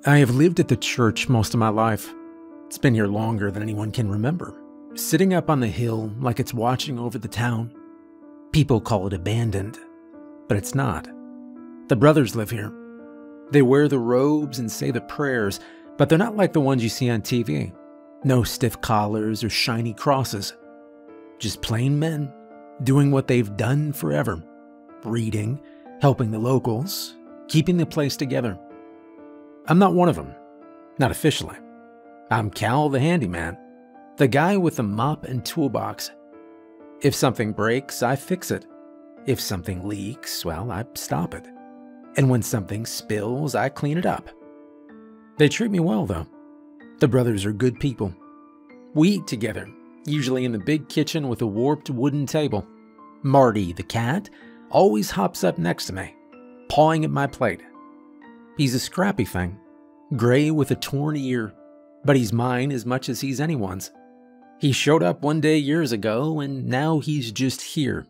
I have lived at the church most of my life. It's been here longer than anyone can remember, sitting up on the hill like it's watching over the town. People call it abandoned, but it's not. The brothers live here. They wear the robes and say the prayers, but they're not like the ones you see on TV. No stiff collars or shiny crosses. Just plain men, doing what they've done forever. Reading, helping the locals, keeping the place together. I'm not one of them. Not officially. I'm Cal the handyman. The guy with the mop and toolbox. If something breaks, I fix it. If something leaks, well, I stop it. And when something spills, I clean it up. They treat me well, though. The brothers are good people. We eat together, usually in the big kitchen with a warped wooden table. Marty, the cat, always hops up next to me, pawing at my plate. He's a scrappy thing, gray with a torn ear, but he's mine as much as he's anyone's. He showed up one day years ago, and now he's just here,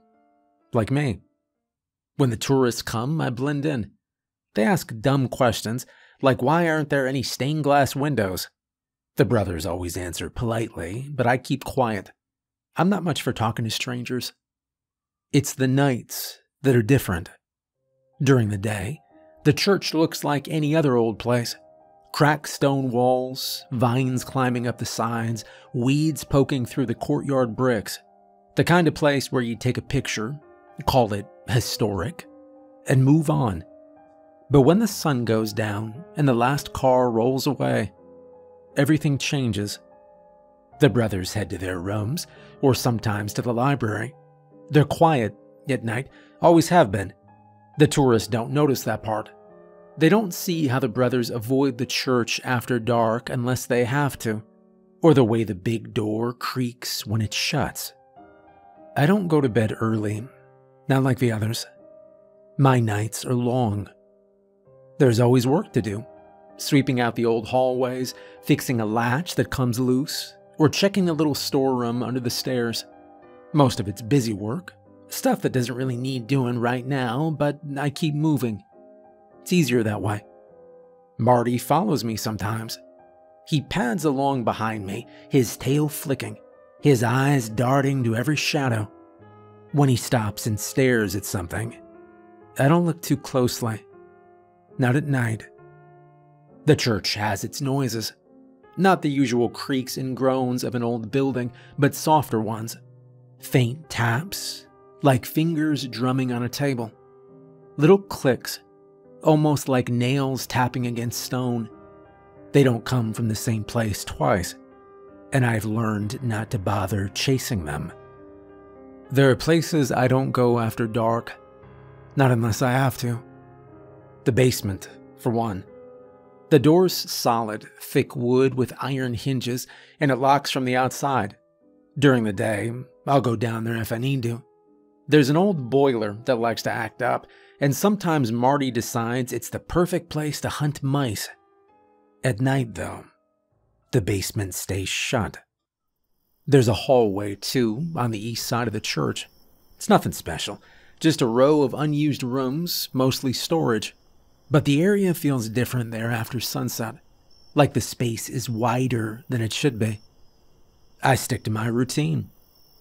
like me. When the tourists come, I blend in. They ask dumb questions, like why aren't there any stained glass windows? The brothers always answer politely, but I keep quiet. I'm not much for talking to strangers. It's the nights that are different. During the day, the church looks like any other old place. Cracked stone walls, vines climbing up the sides, weeds poking through the courtyard bricks. The kind of place where you take a picture, call it historic, and move on. But when the sun goes down and the last car rolls away, everything changes. The brothers head to their rooms, or sometimes to the library. They're quiet at night, always have been. The tourists don't notice that part. They don't see how the brothers avoid the church after dark unless they have to, or the way the big door creaks when it shuts. I don't go to bed early, not like the others. My nights are long. There's always work to do. Sweeping out the old hallways, fixing a latch that comes loose, or checking the little storeroom under the stairs. Most of it's busy work, stuff that doesn't really need doing right now, but I keep moving. It's easier that way. Marty follows me sometimes. He pads along behind me, his tail flicking, his eyes darting to every shadow. When he stops and stares at something, I don't look too closely. Not at night. The church has its noises. Not the usual creaks and groans of an old building, but softer ones. Faint taps, like fingers drumming on a table. Little clicks, almost like nails tapping against stone. They don't come from the same place twice, and I've learned not to bother chasing them. There are places I don't go after dark, not unless I have to. The basement, for one. The door's solid, thick wood with iron hinges, and it locks from the outside. During the day, I'll go down there if I need to. There's an old boiler that likes to act up, and sometimes Marty decides it's the perfect place to hunt mice. At night, though, the basement stays shut. There's a hallway, too, on the east side of the church. It's nothing special, just a row of unused rooms, mostly storage. But the area feels different there after sunset, like the space is wider than it should be. I stick to my routine.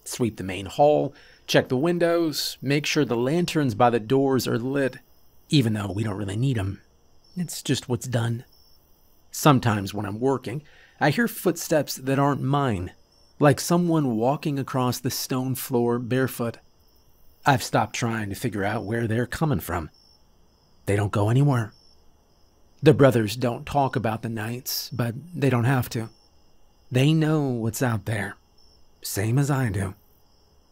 Sweep the main hall, check the windows, make sure the lanterns by the doors are lit, even though we don't really need them. It's just what's done. Sometimes when I'm working, I hear footsteps that aren't mine, like someone walking across the stone floor barefoot. I've stopped trying to figure out where they're coming from. They don't go anywhere. The brothers don't talk about the nights, but they don't have to. They know what's out there, same as I do.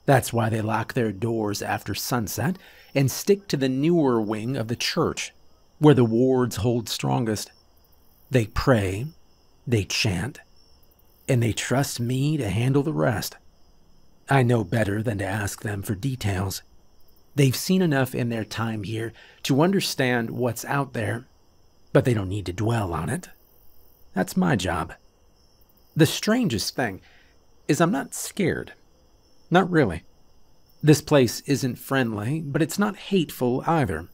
That's why they lock their doors after sunset and stick to the newer wing of the church, where the wards hold strongest. They pray, they chant, and they trust me to handle the rest. I know better than to ask them for details. They've seen enough in their time here to understand what's out there, but they don't need to dwell on it. That's my job. The strangest thing is I'm not scared. Not really. This place isn't friendly, but it's not hateful either.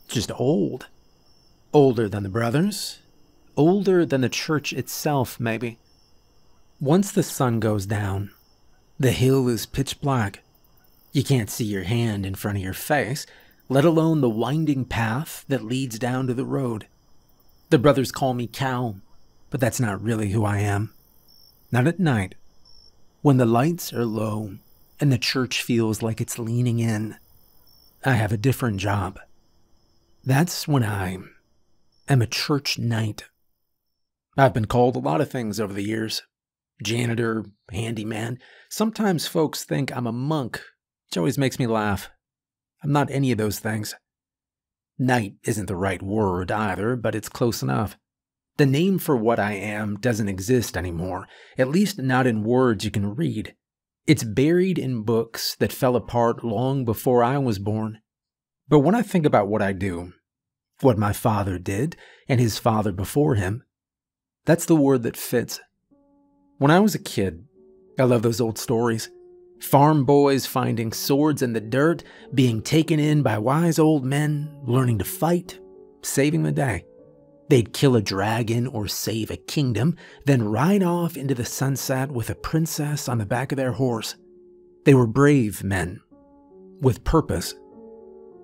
It's just old. Older than the brothers. older than the church itself, maybe. Once the sun goes down, the hill is pitch black. You can't see your hand in front of your face, let alone the winding path that leads down to the road. The brothers call me Cal, but that's not really who I am. Not at night. When the lights are low and the church feels like it's leaning in, I have a different job. That's when I am a church knight. I've been called a lot of things over the years. Janitor, handyman. Sometimes folks think I'm a monk, which always makes me laugh. I'm not any of those things. Knight isn't the right word either, but it's close enough. The name for what I am doesn't exist anymore, at least not in words you can read. It's buried in books that fell apart long before I was born. But when I think about what I do, what my father did, and his father before him, that's the word that fits. When I was a kid, I love those old stories. Farm boys finding swords in the dirt, being taken in by wise old men, learning to fight, saving the day. They'd kill a dragon or save a kingdom, then ride off into the sunset with a princess on the back of their horse. They were brave men, with purpose.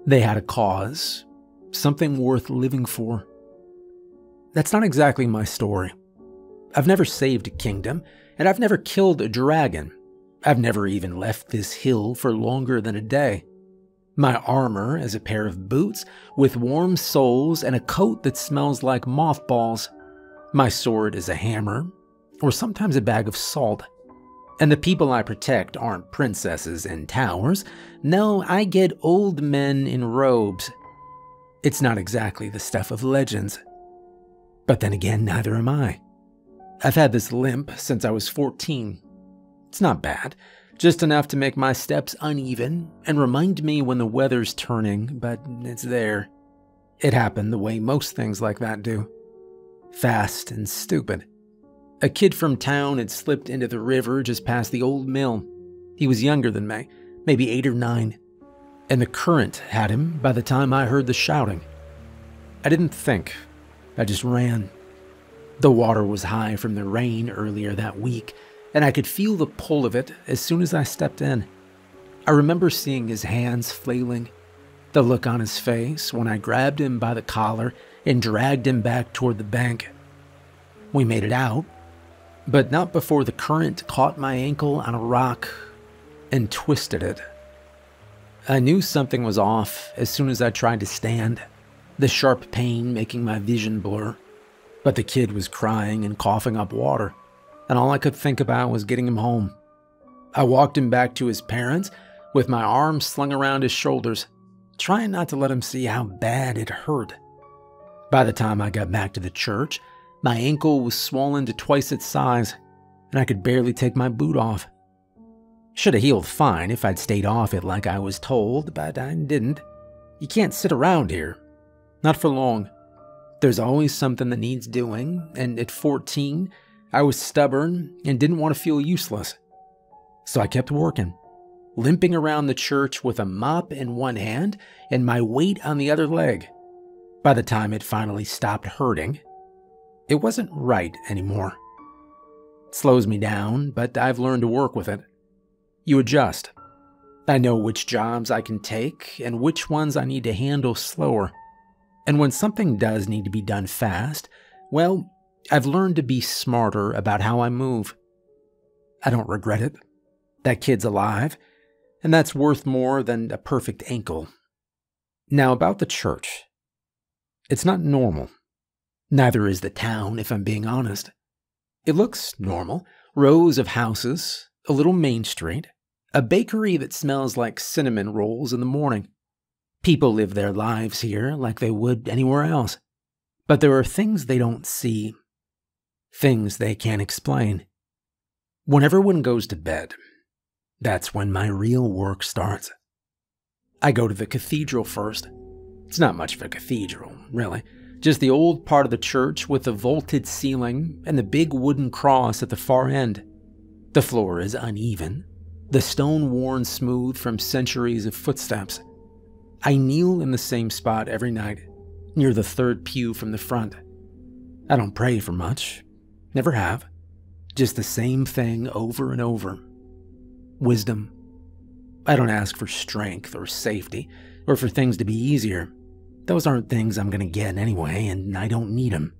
They had a cause, something worth living for. That's not exactly my story. I've never saved a kingdom, and I've never killed a dragon. I've never even left this hill for longer than a day. My armor is a pair of boots with warm soles and a coat that smells like mothballs. My sword is a hammer, or sometimes a bag of salt. And the people I protect aren't princesses in towers. No, I get old men in robes. It's not exactly the stuff of legends. But then again, neither am I. I've had this limp since I was 14. It's not bad, just enough to make my steps uneven and remind me when the weather's turning, but it's there. It happened the way most things like that do. Fast and stupid. A kid from town had slipped into the river just past the old mill. He was younger than me, maybe 8 or 9, and the current had him by the time I heard the shouting. I didn't think, I just ran. The water was high from the rain earlier that week, and I could feel the pull of it as soon as I stepped in. I remember seeing his hands flailing, the look on his face when I grabbed him by the collar and dragged him back toward the bank. We made it out, but not before the current caught my ankle on a rock and twisted it. I knew something was off as soon as I tried to stand, the sharp pain making my vision blur. But the kid was crying and coughing up water, and all I could think about was getting him home. I walked him back to his parents with my arms slung around his shoulders, trying not to let him see how bad it hurt. By the time I got back to the church, my ankle was swollen to twice its size, and I could barely take my boot off. Should have healed fine if I'd stayed off it like I was told, but I didn't. You can't sit around here. Not for long. There's always something that needs doing, and at 14, I was stubborn and didn't want to feel useless. So I kept working, limping around the church with a mop in one hand and my weight on the other leg. By the time it finally stopped hurting, it wasn't right anymore. It slows me down, but I've learned to work with it. You adjust. I know which jobs I can take and which ones I need to handle slower. And when something does need to be done fast, well, I've learned to be smarter about how I move. I don't regret it. That kid's alive, and that's worth more than a perfect ankle. Now about the church. It's not normal. Neither is the town, if I'm being honest. It looks normal. Rows of houses, a little main street, a bakery that smells like cinnamon rolls in the morning. People live their lives here like they would anywhere else. But there are things they don't see. Things they can't explain. When everyone goes to bed, that's when my real work starts. I go to the cathedral first. It's not much of a cathedral, really. Just the old part of the church with the vaulted ceiling and the big wooden cross at the far end. The floor is uneven, the stone worn smooth from centuries of footsteps. I kneel in the same spot every night, near the third pew from the front. I don't pray for much. Never have. Just the same thing over and over. Wisdom. I don't ask for strength or safety, or for things to be easier. Those aren't things I'm going to get anyway, and I don't need them.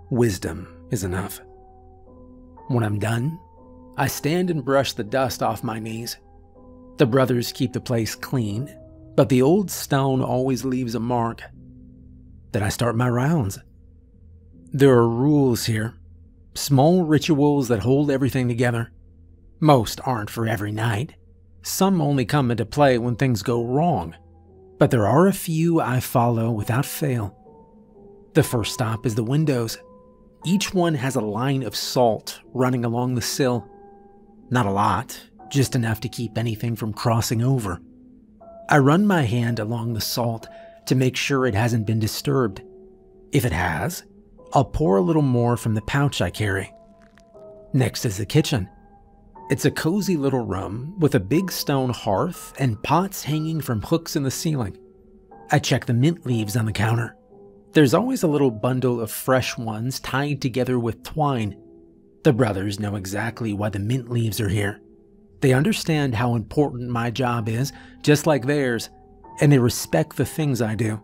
Wisdom is enough. When I'm done, I stand and brush the dust off my knees. The brothers keep the place clean, but the old stone always leaves a mark. Then I start my rounds. There are rules here. Small rituals that hold everything together. Most aren't for every night. Some only come into play when things go wrong. But there are a few I follow without fail. The first stop is the windows. Each one has a line of salt running along the sill. Not a lot, just enough to keep anything from crossing over. I run my hand along the salt to make sure it hasn't been disturbed. If it has, I'll pour a little more from the pouch I carry. Next is the kitchen. It's a cozy little room with a big stone hearth and pots hanging from hooks in the ceiling. I check the mint leaves on the counter. There's always a little bundle of fresh ones tied together with twine. The brothers know exactly why the mint leaves are here. They understand how important my job is, just like theirs, and they respect the things I do,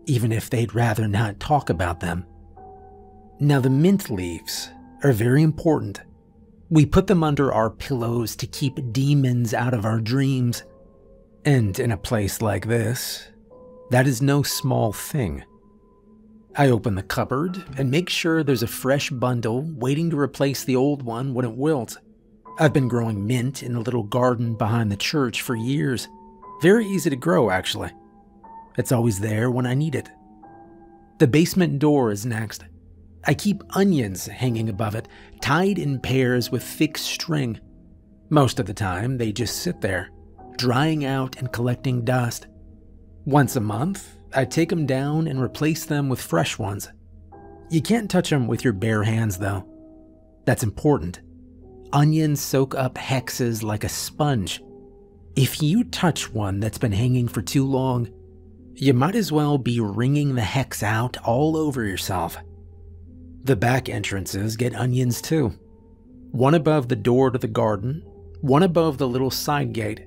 even if they'd rather not talk about them. Now, the mint leaves are very important. We put them under our pillows to keep demons out of our dreams. And in a place like this, that is no small thing. I open the cupboard and make sure there's a fresh bundle waiting to replace the old one when it wilts. I've been growing mint in a little garden behind the church for years. Very easy to grow, actually. It's always there when I need it. The basement door is next. I keep onions hanging above it, tied in pairs with thick string. Most of the time, they just sit there, drying out and collecting dust. Once a month, I take them down and replace them with fresh ones. You can't touch them with your bare hands, though. That's important. Onions soak up hexes like a sponge. If you touch one that's been hanging for too long, you might as well be wringing the hex out all over yourself. The back entrances get onions too. One above the door to the garden, one above the little side gate.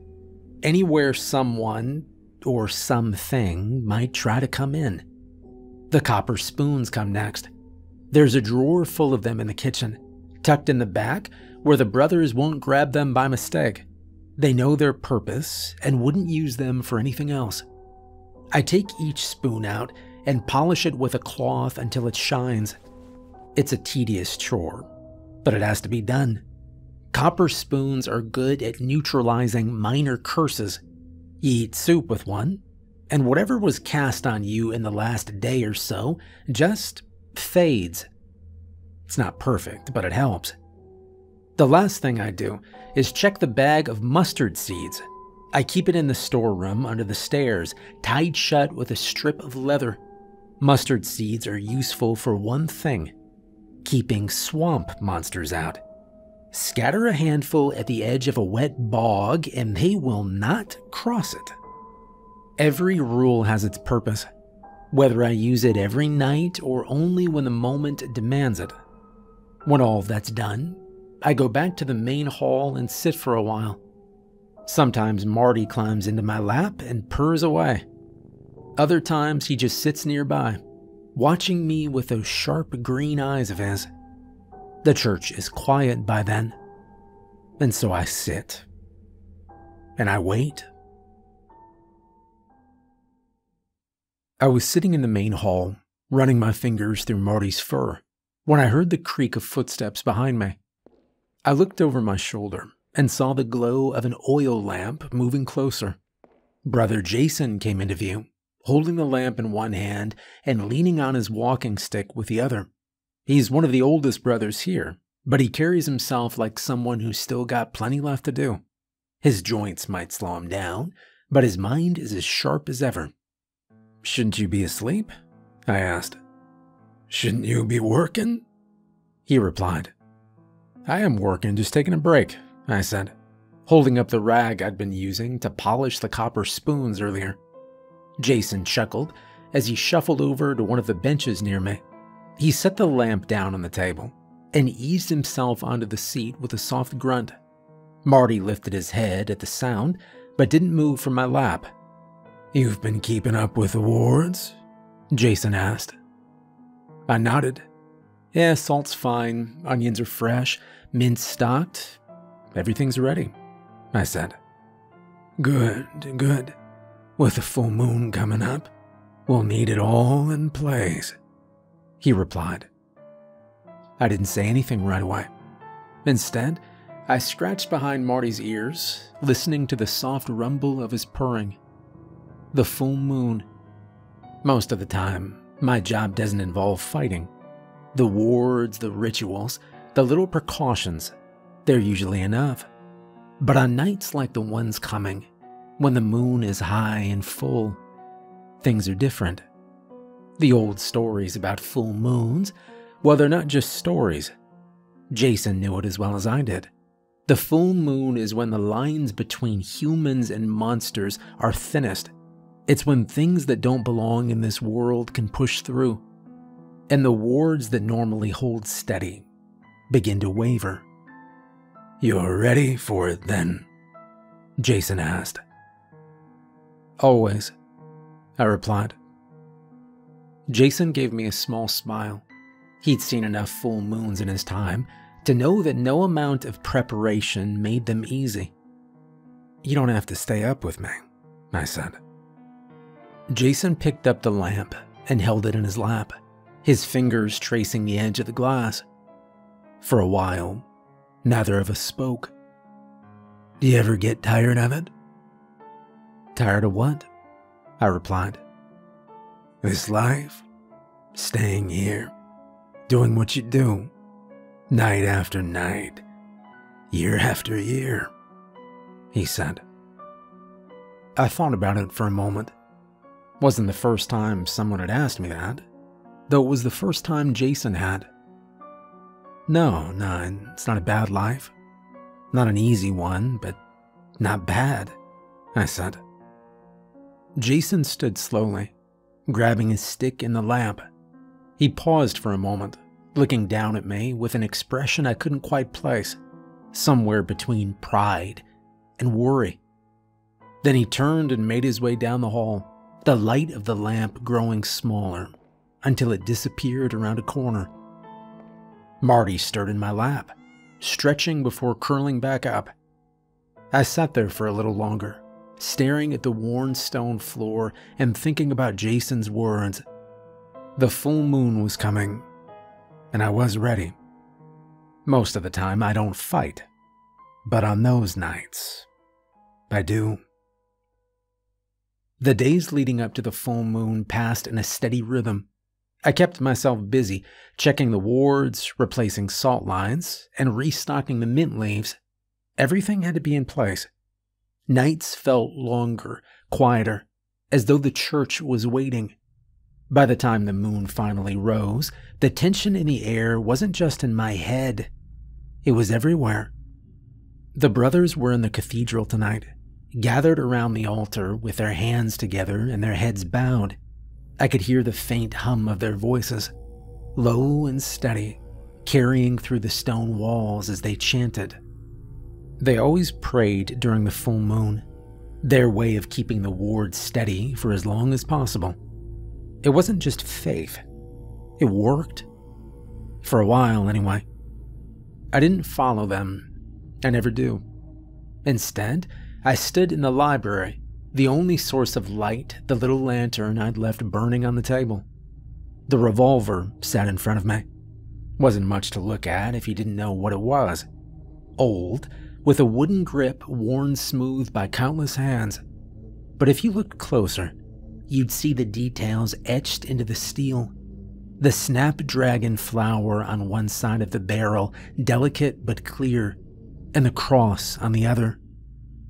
Anywhere someone or something might try to come in. The copper spoons come next. There's a drawer full of them in the kitchen, tucked in the back where the brothers won't grab them by mistake. They know their purpose and wouldn't use them for anything else. I take each spoon out and polish it with a cloth until it shines. It's a tedious chore, but it has to be done. Copper spoons are good at neutralizing minor curses. You eat soup with one, and whatever was cast on you in the last day or so just fades. It's not perfect, but it helps. The last thing I do is check the bag of mustard seeds. I keep it in the storeroom under the stairs, tied shut with a strip of leather. Mustard seeds are useful for one thing: keeping swamp monsters out. Scatter a handful at the edge of a wet bog and they will not cross it. Every rule has its purpose, whether I use it every night or only when the moment demands it. When all that's done, I go back to the main hall and sit for a while. Sometimes Marty climbs into my lap and purrs away. Other times he just sits nearby, watching me with those sharp green eyes of his. The church is quiet by then, and so I sit, and I wait. I was sitting in the main hall, running my fingers through Marty's fur, when I heard the creak of footsteps behind me. I looked over my shoulder and saw the glow of an oil lamp moving closer. Brother Jason came into view, holding the lamp in one hand and leaning on his walking stick with the other. He's one of the oldest brothers here, but he carries himself like someone who's still got plenty left to do. His joints might slow him down, but his mind is as sharp as ever. "Shouldn't you be asleep?" I asked. "Shouldn't you be working?" he replied. "I am working, just taking a break," I said, holding up the rag I'd been using to polish the copper spoons earlier. Jason chuckled as he shuffled over to one of the benches near me. He set the lamp down on the table and eased himself onto the seat with a soft grunt. Marty lifted his head at the sound, but didn't move from my lap. "You've been keeping up with the wards?" Jason asked. I nodded. "Yeah, salt's fine, onions are fresh, mint's stocked. Everything's ready," I said. Good. With the full moon coming up, we'll need it all in place," he replied. I didn't say anything right away. Instead, I scratched behind Marty's ears, listening to the soft rumble of his purring. The full moon. Most of the time, my job doesn't involve fighting. The wards, the rituals, the little precautions, they're usually enough. But on nights like the ones coming, when the moon is high and full, things are different. The old stories about full moons, well, they're not just stories. Jason knew it as well as I did. The full moon is when the lines between humans and monsters are thinnest. It's when things that don't belong in this world can push through, and the wards that normally hold steady begin to waver. "You're ready for it then?" Jason asked. "Always," I replied. Jason gave me a small smile. He'd seen enough full moons in his time to know that no amount of preparation made them easy. "You don't have to stay up with me," I said. Jason picked up the lamp and held it in his lap, his fingers tracing the edge of the glass. For a while, neither of us spoke. "Do you ever get tired of it?" "Tired of what?" I replied. "This life, staying here, doing what you do, night after night, year after year," he said. I thought about it for a moment. Wasn't the first time someone had asked me that, though it was the first time Jason had. No, it's not a bad life. Not an easy one, but not bad," I said. Jason stood slowly, grabbing his stick in the lamp. He paused for a moment, looking down at me with an expression I couldn't quite place, somewhere between pride and worry. Then he turned and made his way down the hall, the light of the lamp growing smaller until it disappeared around a corner. Marty stirred in my lap, stretching before curling back up. I sat there for a little longer, staring at the worn stone floor and thinking about Jason's words. The full moon was coming, and I was ready. Most of the time I don't fight, but on those nights, I do. The days leading up to the full moon passed in a steady rhythm. I kept myself busy, checking the wards, replacing salt lines, and restocking the mint leaves. Everything had to be in place. Nights felt longer, quieter, as though the church was waiting. By the time the moon finally rose, the tension in the air wasn't just in my head. It was everywhere. The brothers were in the cathedral tonight, gathered around the altar with their hands together and their heads bowed. I could hear the faint hum of their voices, low and steady, carrying through the stone walls as they chanted. They always prayed during the full moon, their way of keeping the ward steady for as long as possible. It wasn't just faith. It worked. For a while, anyway. I didn't follow them. I never do. Instead, I stood in the library, the only source of light the little lantern I'd left burning on the table. The revolver sat in front of me. Wasn't much to look at if you didn't know what it was. Old, with a wooden grip worn smooth by countless hands. But if you looked closer, you'd see the details etched into the steel. The snapdragon flower on one side of the barrel, delicate but clear, and the cross on the other.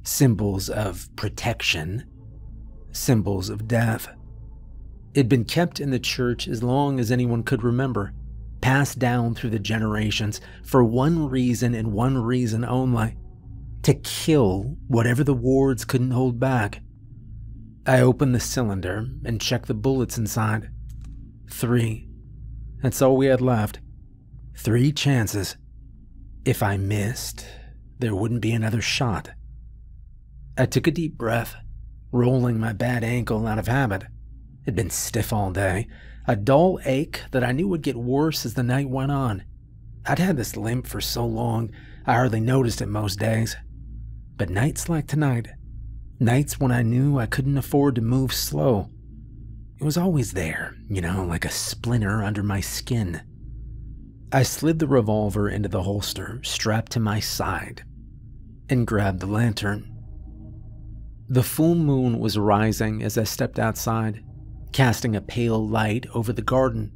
Symbols of protection, symbols of death. It'd been kept in the church as long as anyone could remember, passed down through the generations for one reason and one reason only: to kill whatever the wards couldn't hold back. I opened the cylinder and checked the bullets inside. 3. That's all we had left. 3 chances. If I missed, there wouldn't be another shot. I took a deep breath, rolling my bad ankle out of habit. It'd been stiff all day, a dull ache that I knew would get worse as the night went on. I'd had this limp for so long, I hardly noticed it most days. But nights like tonight, nights when I knew I couldn't afford to move slow, it was always there, like a splinter under my skin. I slid the revolver into the holster strapped to my side and grabbed the lantern. The full moon was rising as I stepped outside, casting a pale light over the garden.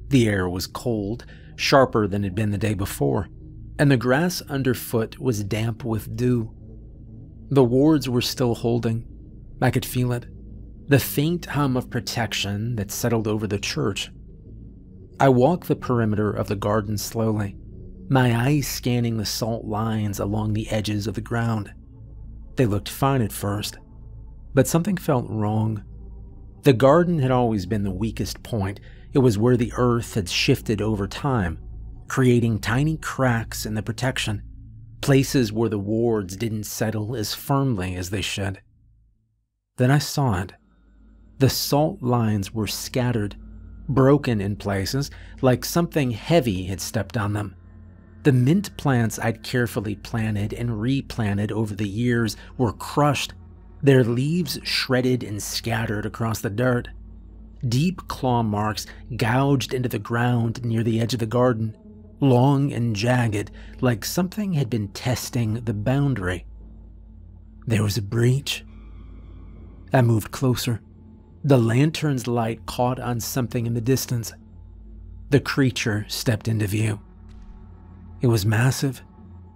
The air was cold, sharper than it had been the day before, and the grass underfoot was damp with dew. The wards were still holding. I could feel it, the faint hum of protection that settled over the church. I walked the perimeter of the garden slowly, my eyes scanning the salt lines along the edges of the ground. They looked fine at first, but something felt wrong. The garden had always been the weakest point. It was where the earth had shifted over time, creating tiny cracks in the protection, places where the wards didn't settle as firmly as they should. Then I saw it. The salt lines were scattered, broken in places, like something heavy had stepped on them. The mint plants I'd carefully planted and replanted over the years were crushed, their leaves shredded and scattered across the dirt. Deep claw marks gouged into the ground near the edge of the garden, long and jagged, like something had been testing the boundary. There was a breach. I moved closer. The lantern's light caught on something in the distance. The creature stepped into view. It was massive,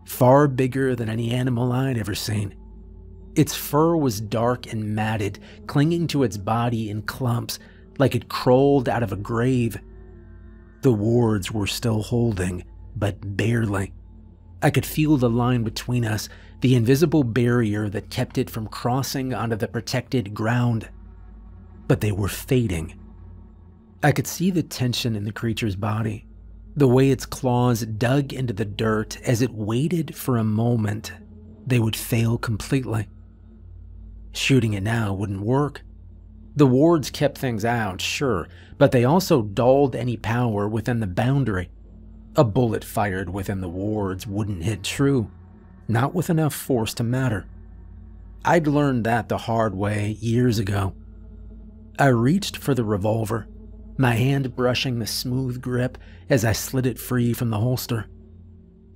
far bigger than any animal I'd ever seen. Its fur was dark and matted, clinging to its body in clumps, like it crawled out of a grave. The wards were still holding, but barely. I could feel the line between us, the invisible barrier that kept it from crossing onto the protected ground. But they were fading. I could see the tension in the creature's body, the way its claws dug into the dirt as it waited for a moment they would fail completely. Shooting it now wouldn't work. The wards kept things out, sure, but they also dulled any power within the boundary. A bullet fired within the wards wouldn't hit true, not with enough force to matter. I'd learned that the hard way years ago. I reached for the revolver, my hand brushing the smooth grip as I slid it free from the holster.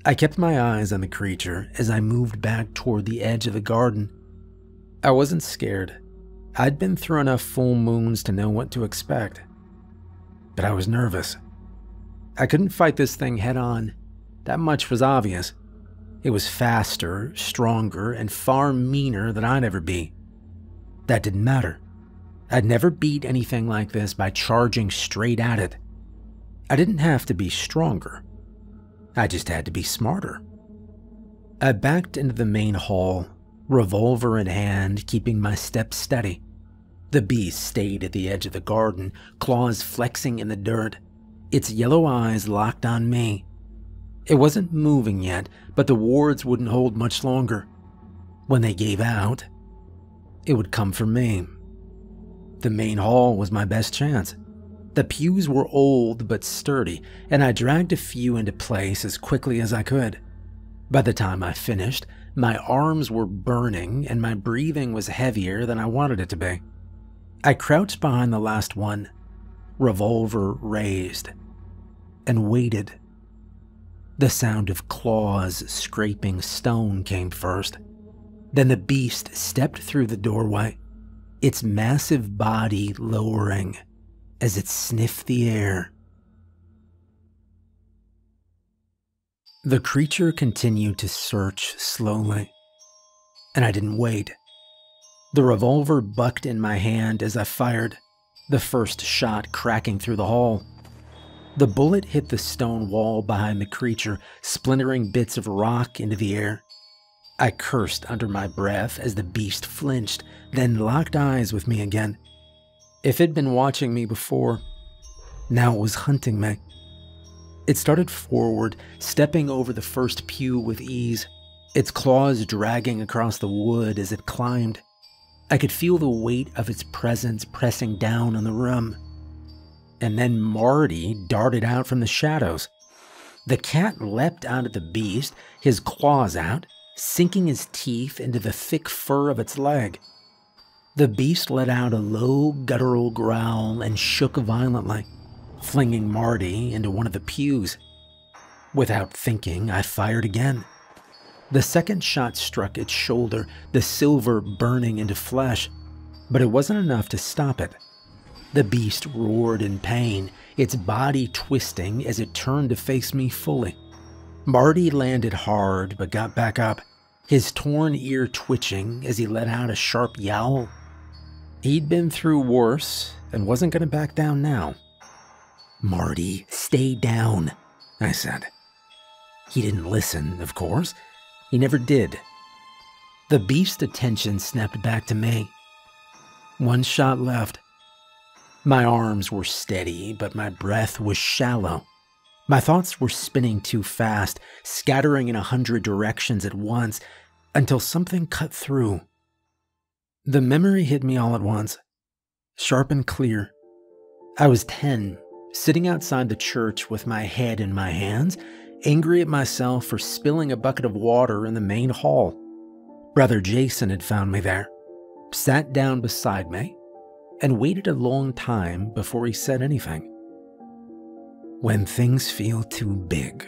I kept my eyes on the creature as I moved back toward the edge of the garden. I wasn't scared. I'd been through enough full moons to know what to expect. But I was nervous. I couldn't fight this thing head on. That much was obvious. It was faster, stronger, and far meaner than I'd ever be. That didn't matter. I'd never beat anything like this by charging straight at it. I didn't have to be stronger. I just had to be smarter. I backed into the main hall, revolver in hand, keeping my steps steady. The beast stayed at the edge of the garden, claws flexing in the dirt, its yellow eyes locked on me. It wasn't moving yet, but the wards wouldn't hold much longer. When they gave out, it would come for me. The main hall was my best chance. The pews were old but sturdy, and I dragged a few into place as quickly as I could. By the time I finished, my arms were burning and my breathing was heavier than I wanted it to be. I crouched behind the last one, revolver raised, and waited. The sound of claws scraping stone came first. Then the beast stepped through the doorway, its massive body lowering as it sniffed the air. The creature continued to search slowly, and I didn't wait. The revolver bucked in my hand as I fired, the first shot cracking through the hall. The bullet hit the stone wall behind the creature, splintering bits of rock into the air. I cursed under my breath as the beast flinched, then locked eyes with me again. If it'd been watching me before, Now it was hunting me. It started forward, stepping over the first pew with ease, its claws dragging across the wood as it climbed. I could feel the weight of its presence pressing down on the room. And then Marty darted out from the shadows. The cat leapt out at the beast, his claws out, sinking his teeth into the thick fur of its leg. The beast let out a low, guttural growl and shook violently, flinging Marty into one of the pews. Without thinking, I fired again. The second shot struck its shoulder, the silver burning into flesh, but it wasn't enough to stop it. The beast roared in pain, its body twisting as it turned to face me fully. Marty landed hard but got back up, his torn ear twitching as he let out a sharp yowl. He'd been through worse and wasn't going to back down now. "Marty, stay down," I said. He didn't listen, of course. He never did. The beast's attention snapped back to me. One shot left. My arms were steady, but my breath was shallow. My thoughts were spinning too fast, scattering in 100 directions at once, until something cut through. The memory hit me all at once, sharp and clear. I was 10, sitting outside the church with my head in my hands, angry at myself for spilling a bucket of water in the main hall. Brother Jason had found me there, sat down beside me, and waited a long time before he said anything. When things feel too big,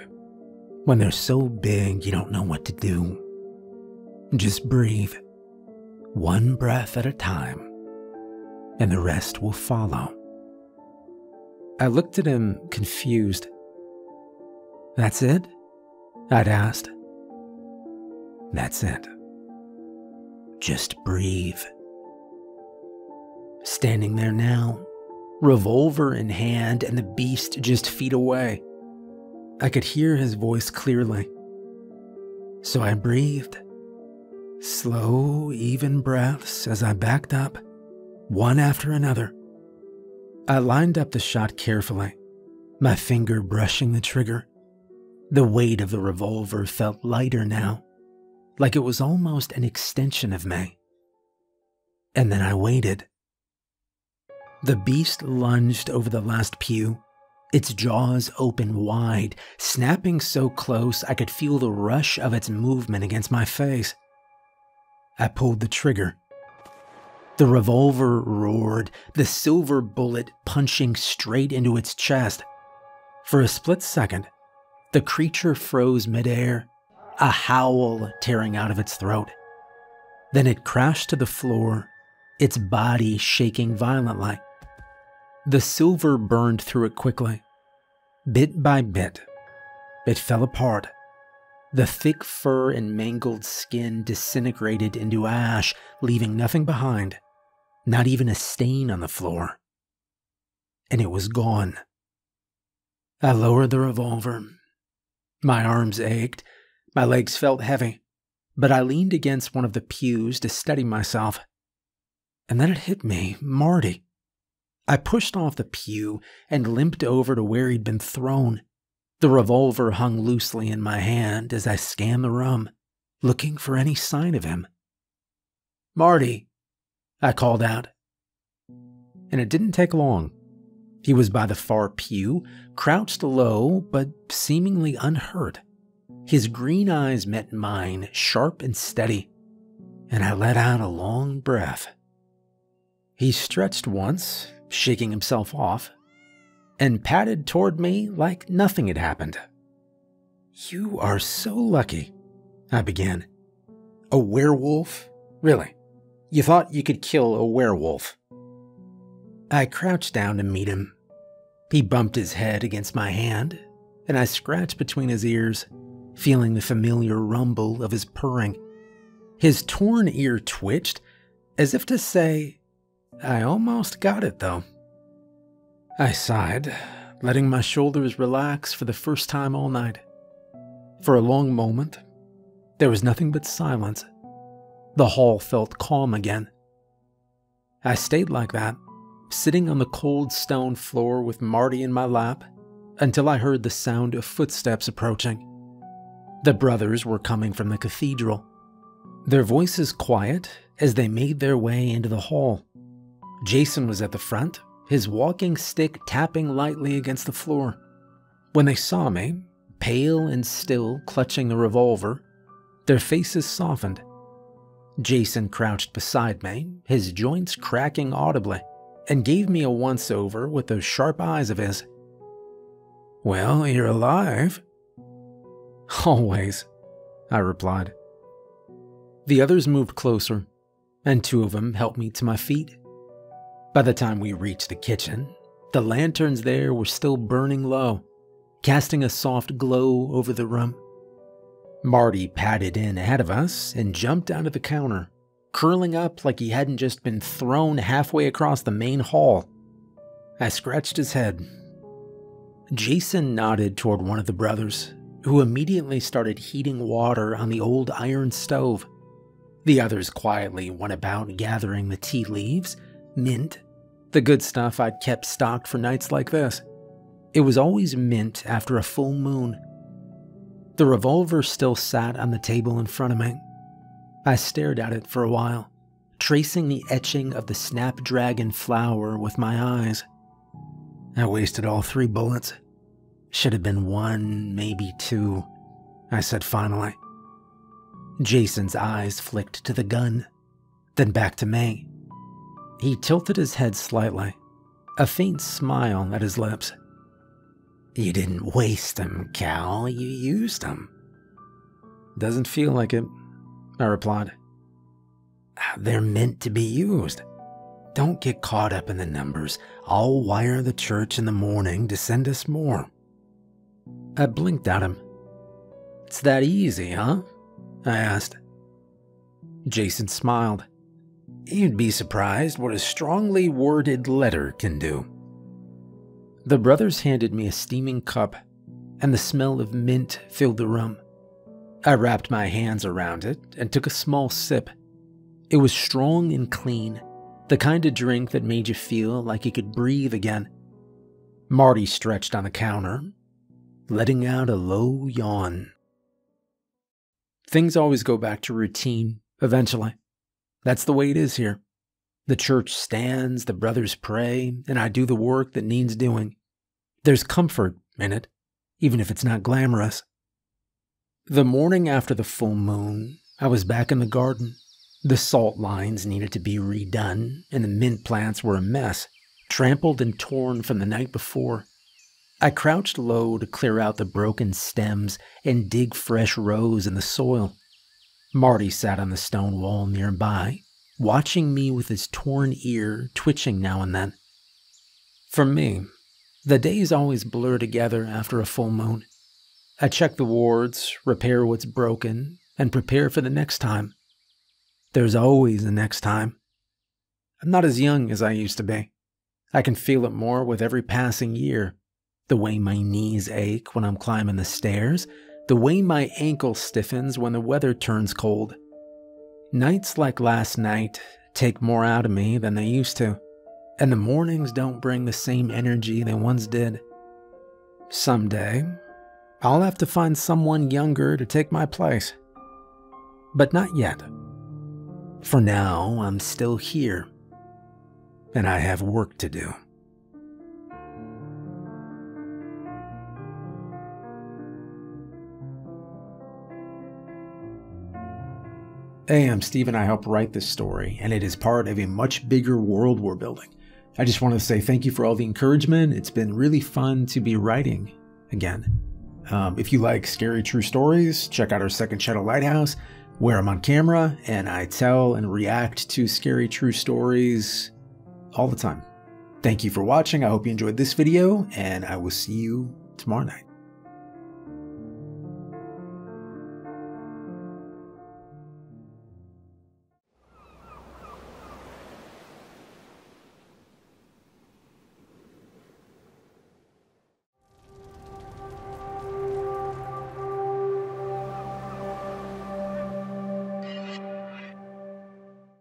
when they're so big you don't know what to do, just breathe, one breath at a time, and the rest will follow. I looked at him, confused. "That's it?" I'd asked. "That's it. Just breathe." Standing there now, revolver in hand and the beast just feet away. I could hear his voice clearly. So I breathed. Slow, even breaths as I backed up, one after another. I lined up the shot carefully, my finger brushing the trigger. The weight of the revolver felt lighter now, like it was almost an extension of me. And then I waited. The beast lunged over the last pew, its jaws open wide, snapping so close I could feel the rush of its movement against my face. I pulled the trigger. The revolver roared, the silver bullet punching straight into its chest. For a split second, the creature froze midair, a howl tearing out of its throat. Then it crashed to the floor, its body shaking violently. The silver burned through it quickly. Bit by bit, it fell apart. The thick fur and mangled skin disintegrated into ash, leaving nothing behind, not even a stain on the floor. And it was gone. I lowered the revolver. My arms ached, my legs felt heavy, but I leaned against one of the pews to steady myself. And then it hit me, Marty. I pushed off the pew and limped over to where he'd been thrown. The revolver hung loosely in my hand as I scanned the room, looking for any sign of him. "Marty," I called out. And it didn't take long. He was by the far pew, crouched low but seemingly unhurt. His green eyes met mine, sharp and steady, and I let out a long breath. He stretched once, shaking himself off, and padded toward me like nothing had happened. "You are so lucky," I began. "A werewolf? Really? You thought you could kill a werewolf?" I crouched down to meet him. He bumped his head against my hand, and I scratched between his ears, feeling the familiar rumble of his purring. His torn ear twitched, as if to say, "I almost got it, though." I sighed, letting my shoulders relax for the first time all night. For a long moment, there was nothing but silence. The hall felt calm again. I stayed like that, sitting on the cold stone floor with Marty in my lap, until I heard the sound of footsteps approaching. The brothers were coming from the cathedral, their voices quiet as they made their way into the hall. Jason was at the front, his walking stick tapping lightly against the floor. When they saw me, pale and still clutching the revolver, their faces softened. Jason crouched beside me, his joints cracking audibly, and gave me a once-over with those sharp eyes of his. "Well, you're alive." "Always," I replied. The others moved closer, and 2 of them helped me to my feet. By the time we reached the kitchen, the lanterns there were still burning low, casting a soft glow over the room. Marty padded in ahead of us and jumped out of the counter, curling up like he hadn't just been thrown halfway across the main hall. I scratched his head. Jason nodded toward one of the brothers, who immediately started heating water on the old iron stove. The others quietly went about gathering the tea leaves, mint, the good stuff I'd kept stocked for nights like this. It was always mint after a full moon. The revolver still sat on the table in front of me. I stared at it for a while, tracing the etching of the snapdragon flower with my eyes. I wasted all 3 bullets. Should have been 1, maybe 2, I said finally. Jason's eyes flicked to the gun, then back to me. He tilted his head slightly, a faint smile at his lips. "You didn't waste them, Cal. You used them." "Doesn't feel like it," I replied. "They're meant to be used. Don't get caught up in the numbers. I'll wire the church in the morning to send us more." I blinked at him. "It's that easy, huh?" I asked. Jason smiled. "You'd be surprised what a strongly worded letter can do." The brothers handed me a steaming cup, and the smell of mint filled the room. I wrapped my hands around it and took a small sip. It was strong and clean, the kind of drink that made you feel like you could breathe again. Marty stretched on the counter, letting out a low yawn. Things always go back to routine, eventually. That's the way it is here. The church stands, the brothers pray, and I do the work that needs doing. There's comfort in it, even if it's not glamorous. The morning after the full moon, I was back in the garden. The salt lines needed to be redone, and the mint plants were a mess, trampled and torn from the night before. I crouched low to clear out the broken stems and dig fresh rows in the soil. Marty sat on the stone wall nearby, watching me with his torn ear twitching now and then. For me, the days always blur together after a full moon. I check the wards, repair what's broken, and prepare for the next time. There's always a next time. I'm not as young as I used to be. I can feel it more with every passing year. The way my knees ache when I'm climbing the stairs, the way my ankle stiffens when the weather turns cold. Nights like last night take more out of me than they used to, and the mornings don't bring the same energy they once did. Someday, I'll have to find someone younger to take my place. But not yet. For now, I'm still here, and I have work to do. Hey, I'm Steve and I help write this story, and it is part of a much bigger world we're building. I just wanted to say thank you for all the encouragement. It's been really fun to be writing again. If you like scary true stories, check out our second channel, Lighthouse, where I'm on camera and I tell and react to scary true stories all the time. Thank you for watching. I hope you enjoyed this video, and I will see you tomorrow night.